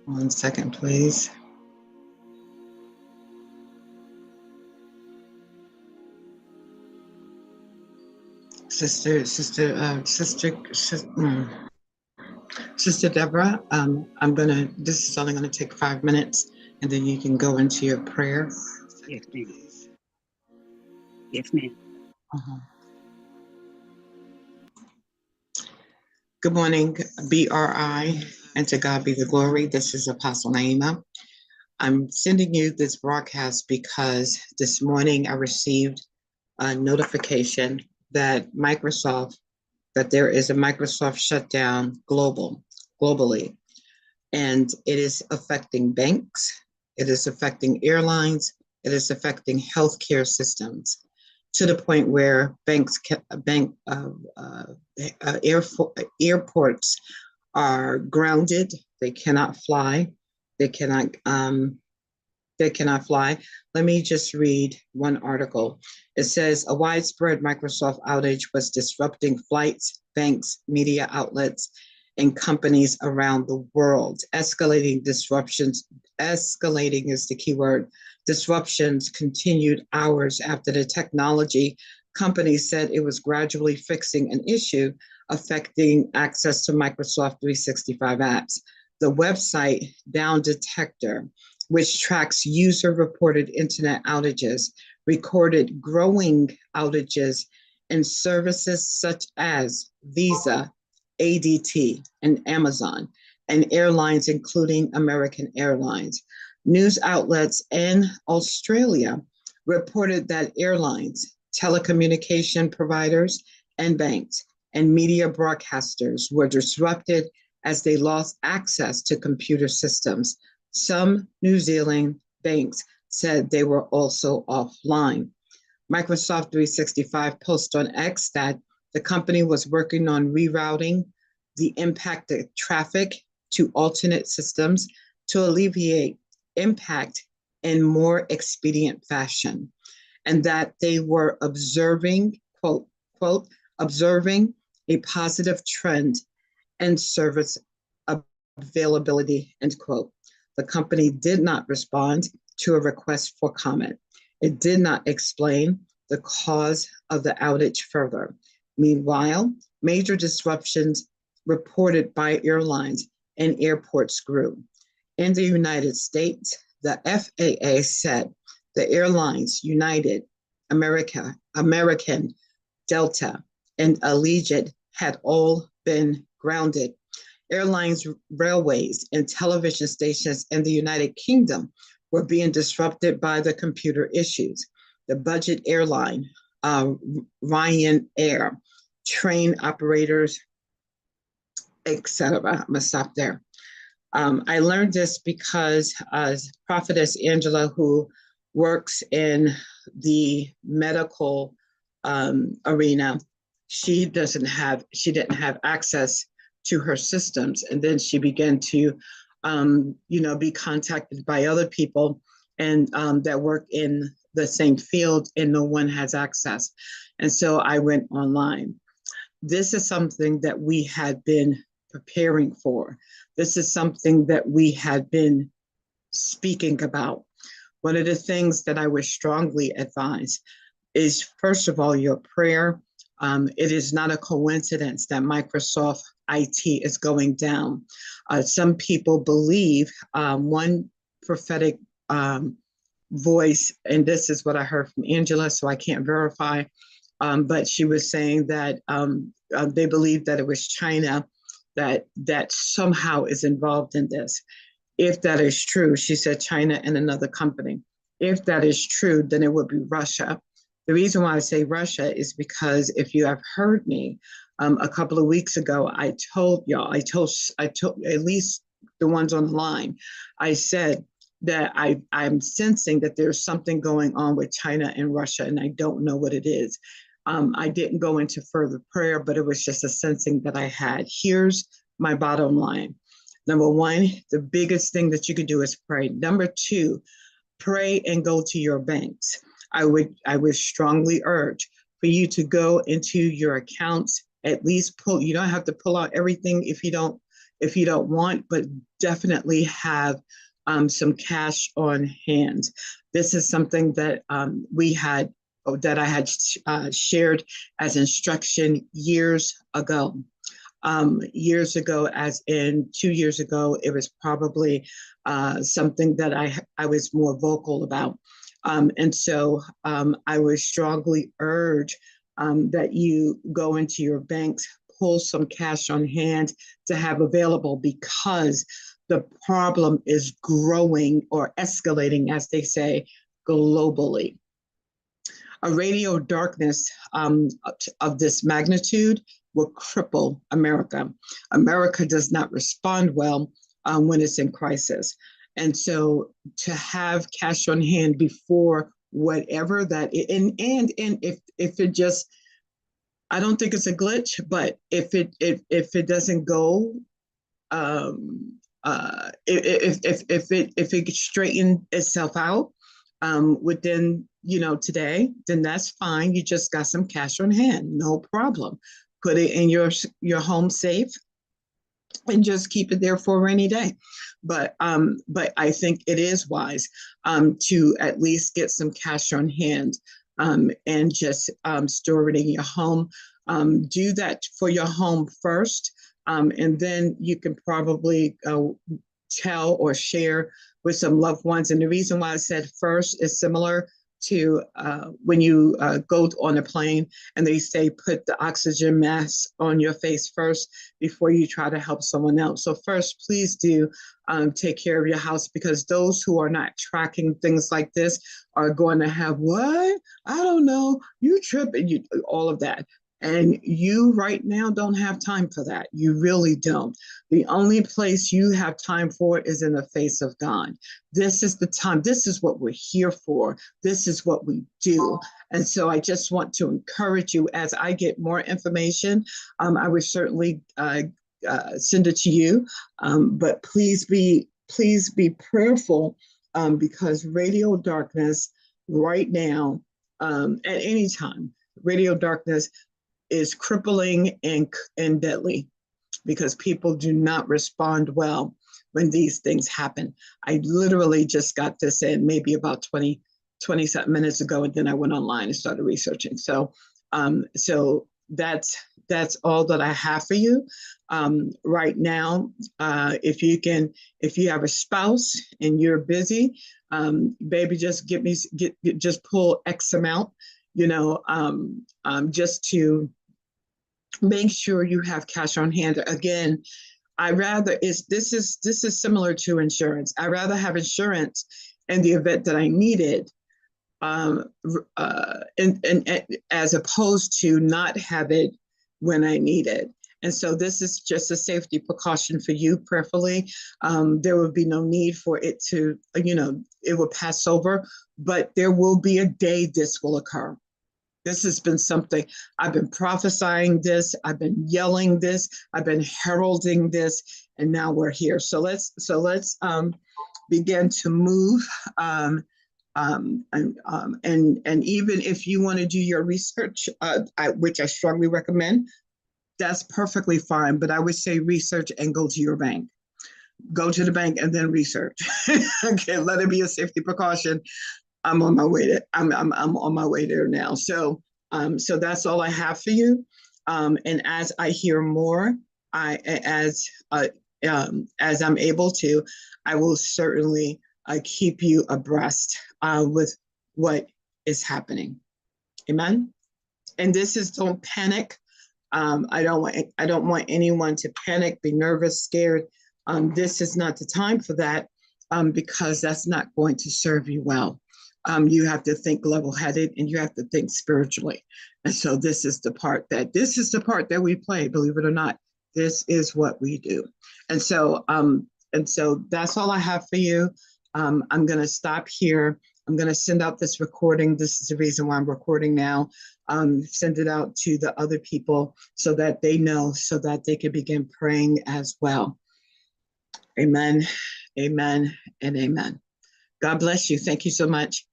One second, please. Sister Deborah, this is only gonna take 5 minutes, and then you can go into your prayer. Yes, ma'am. Yes, ma'am. Uh-huh. Good morning, BRI, and to God be the glory. This is Apostle Naima. I'm sending you this broadcast because this morning I received a notification that there is a Microsoft shutdown globally, and it is affecting banks, it is affecting airlines, it is affecting healthcare systems to the point where airports are grounded. They cannot fly. They cannot they cannot fly. Let me just read one article. It says a widespread Microsoft outage was disrupting flights, banks, media outlets, and companies around the world. Escalating is the key word. Disruptions continued hours after the technology company said it was gradually fixing an issue affecting access to Microsoft 365 apps. The website Down Detector, which tracks user-reported internet outages, recorded growing outages in services such as Visa, ADT, and Amazon, and airlines including American Airlines. News outlets in Australia reported that airlines, telecommunication providers, and banks and media broadcasters were disrupted as they lost access to computer systems. Some New Zealand banks said they were also offline. Microsoft 365 posted on X that the company was working on rerouting the impacted traffic to alternate systems to alleviate impact in more expedient fashion, and that they were observing, quote, observing a positive trend in service availability, end quote. The company did not respond to a request for comment. It did not explain the cause of the outage further. Meanwhile, major disruptions reported by airlines and airports grew. In the United States, the FAA said the airlines United, American, Delta, and Allegiant had all been grounded. Airlines, railways, and television stations in the United Kingdom were being disrupted by the computer issues. The budget airline, Ryanair, train operators, etc. I'm gonna stop there. I learned this because Prophetess Angela, who works in the medical arena, she didn't have access to her systems, and then she began to be contacted by other people and that work in the same field, and no one has access. And so I went online. This is something that we had been preparing for. This is something that we had been speaking about. One of the things that I would strongly advise is, first of all, your prayer. It is not a coincidence that Microsoft IT is going down. Some people believe one prophetic voice, and this is what I heard from Angela, so I can't verify, but she was saying that they believe that it was China that somehow is involved in this. If that is true, she said China and another company. If that is true, then it would be Russia. The reason why I say Russia is because if you have heard me, a couple of weeks ago, I told at least the ones on the line, I said that I'm sensing that there's something going on with China and Russia, and I don't know what it is. I didn't go into further prayer, but it was just a sensing that I had. Here's my bottom line. Number one, the biggest thing that you could do is pray. Number two, pray and go to your banks. I would strongly urge for you to go into your accounts, at least you don't have to pull out everything if if you don't want, but definitely have some cash on hand. This is something that that I had shared as instruction years ago. Years ago, as in 2 years ago, it was probably something that I was more vocal about. And so I would strongly urge that you go into your banks, pull some cash on hand to have available, because the problem is growing or escalating, as they say, globally. A radio darkness of this magnitude will cripple America. America does not respond well when it's in crisis. And so to have cash on hand before whatever that, and if it just, I don't think it's a glitch, but if it doesn't go, if it straighten itself out within today, then that's fine. You just got some cash on hand, no problem. Put it in your home safe and just keep it there for a rainy day. But I think it is wise to at least get some cash on hand and just store it in your home. Do that for your home first, and then you can probably tell or share with some loved ones. And the reason why I said first is similar to when you go on a plane and they say put the oxygen mask on your face first before you try to help someone else. So first, please do take care of your house, because those who are not tracking things like this are going to have, what? I don't know, you tripping, all of that. And you right now don't have time for that. You really don't. The only place you have time for it is in the face of God. This is the time. This is what we're here for. This is what we do. And so I just want to encourage you, as I get more information, I would certainly send it to you. But please be prayerful, because radio darkness right now, at any time, radio darkness is crippling and deadly, because people do not respond well when these things happen. I literally just got this in maybe about 20 something minutes ago, and then I went online and started researching. So that's all that I have for you right now. If you have a spouse and you're busy, baby, just just pull X amount, just to make sure you have cash on hand. Again, this is similar to insurance. I rather have insurance in the event that I need it, and as opposed to not have it when I need it. And so this is just a safety precaution for you, prayerfully. There will be no need for it to, it will pass over, but there will be a day this will occur. This has been something, I've been prophesying this, I've been yelling this, I've been heralding this, and now we're here. So let's begin to move. And even if you want to do your research, which I strongly recommend, that's perfectly fine. But I would say research and go to your bank. Go to the bank and then research. Okay, let it be a safety precaution. I'm on my way I'm on my way there now. So that's all I have for you. And as I hear more, as I'm able to, I will certainly keep you abreast with what is happening. Amen. And this is, don't panic. I don't want anyone to panic, be nervous, scared. This is not the time for that, because that's not going to serve you well. You have to think level-headed, and you have to think spiritually. And so this is the part that we play, believe it or not. This is what we do. And so that's all I have for you. I'm going to stop here. I'm going to send out this recording. This is the reason why I'm recording now. Send it out to the other people so that they know, so that they can begin praying as well. Amen, amen, and amen. God bless you. Thank you so much.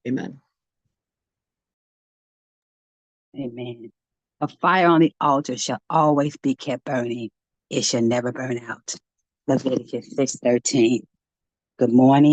Amen. Amen. A fire on the altar shall always be kept burning. It shall never burn out. Leviticus 6:13. Good morning.